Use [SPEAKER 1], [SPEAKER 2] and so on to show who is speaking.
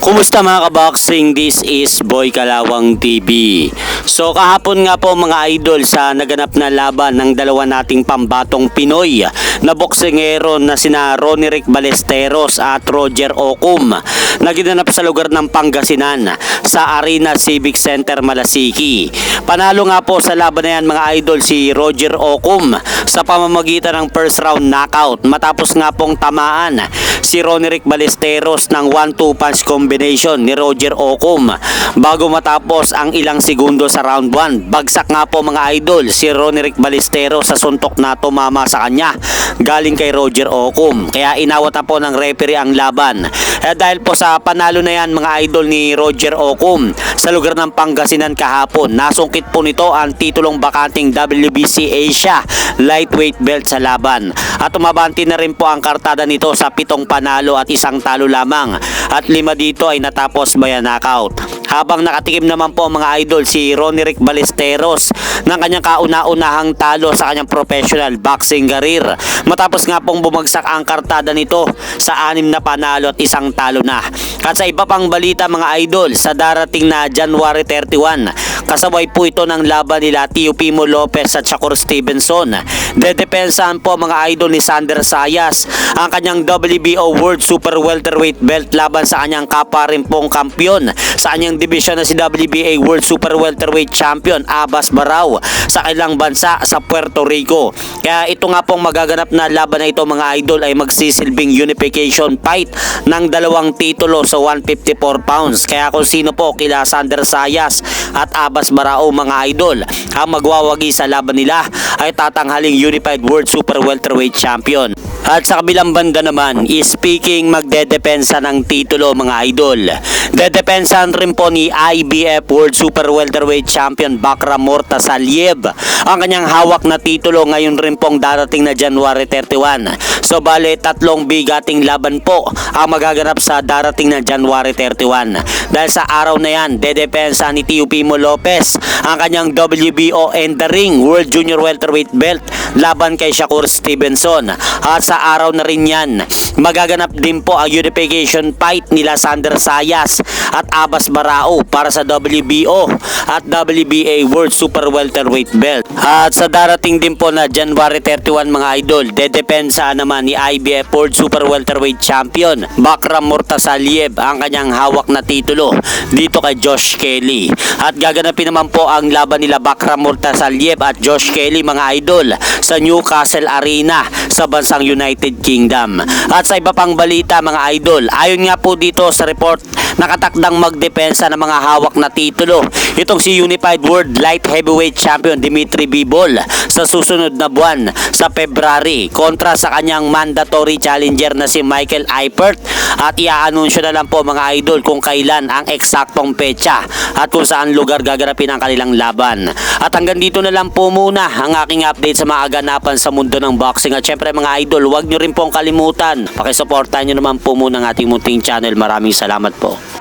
[SPEAKER 1] Kumusta mga kaboxing? This is Boy Kalawang TV. So kahapon nga po mga idol sa naganap na laban ng dalawa nating pambatong Pinoy na boksingero na sina Ronnie Rick Ballesteros at Roger Ocum na ginanap sa lugar ng Pangasinan sa Arena Civic Center Malasiki. Panalo nga po sa laban na yan mga idol si Roger Ocum sa pamamagitan ng first round knockout matapos nga pong tamaan si Ronnie Rick Ballesteros ng 1-2 punch combination ni Roger Ocum bago matapos ang ilang segundo sa round 1. Bagsak nga po mga idol si Ronnie Rick Ballesteros sa suntok na tumama sa kanya galing kay Roger Ocum, kaya inawat na po ng referee ang laban. Dahil po sa panalo na yan mga idol ni Roger Ocum sa lugar ng Pangasinan kahapon, nasungkit po nito ang titulong bakanting WBC Asia lightweight belt sa laban at umabanti na rin po ang kartada nito sa 7 panalo at 1 talo lamang at 5 dito ay natapos by knockout. Habang nakatikim naman po mga idol si Ronnie Rick Ballesteros ng kanyang kauna-unahang talo sa kanyang professional boxing career matapos nga pong bumagsak ang kartada nito sa 6 na panalo at 1 talo na. At sa iba pang balita mga idol, sa darating na January 31 kasabay po ito ng laban nila Teofimo Lopez at Shakur Stevenson. Dedepensahan po mga idol ni Sander Sayas ang kanyang WBO World Super Welterweight belt laban sa kanyang kapwa rin pong kampyon sa kanyang division na si WBA World Super Welterweight Champion Abbas Barao sa kanilang bansa sa Puerto Rico. Kaya ito nga pong magaganap na laban na ito mga idol ay magsisilbing unification fight ng dalawang titulo sa 154 pounds. Kaya kung sino po kila Sander Sayas at Abbas Barao mga idol ang magwawagi sa laban nila ay tatanghaling Unified World Super Welterweight Champion. At sa kabilang banda naman, speaking magdedepensa ng titulo mga idol, dedepensahan rin po ni IBF World Super Welterweight Champion Bakram Murtasaliev ang kanyang hawak na titulo ngayon rin pong darating na January 31. So bale 3 bigating laban po ang magaganap sa darating na January 31. Dahil sa araw na yan, dedepensa ni Teofimo Lopez ang kanyang WBO and the Ring World Junior Welterweight belt laban kay Shakur Stevenson. At sa araw na rin yan, magaganap din po ang unification fight nila Sander Sayas at Abbas Barao para sa WBO at WBA World Super Welterweight belt. At sa darating din po na January 31 mga idol, dedepensa naman ni IBF World Super Welterweight Champion Bakram Murtasaliev ang kanyang hawak na titulo dito kay Josh Kelly. At gaganapin naman po ang laban nila Bakram Murtasaliev at Josh Kelly mga idol sa Newcastle Arena sa bansang United Kingdom. At sa iba pang balita mga idol, ayon nga po dito sa report, nakatakdang magdepensa ng mga hawak na titulo itong si Unified World Light Heavyweight Champion Dimitri Bivol sa susunod na buwan sa February kontra sa kanyang mandatory challenger na si Michael Eifert. At i-aanunsyo na lang po mga idol kung kailan ang eksaktong petsa at kung saan lugar gaganapin ang kanilang laban. At hanggang dito na lang po muna ang aking update sa mga ganapan sa mundo ng boxing. At syempre mga idol, huwag nyo rin pong kalimutan, pakisuportahan nyo naman po muna ang ating munting channel. Maraming salamat po.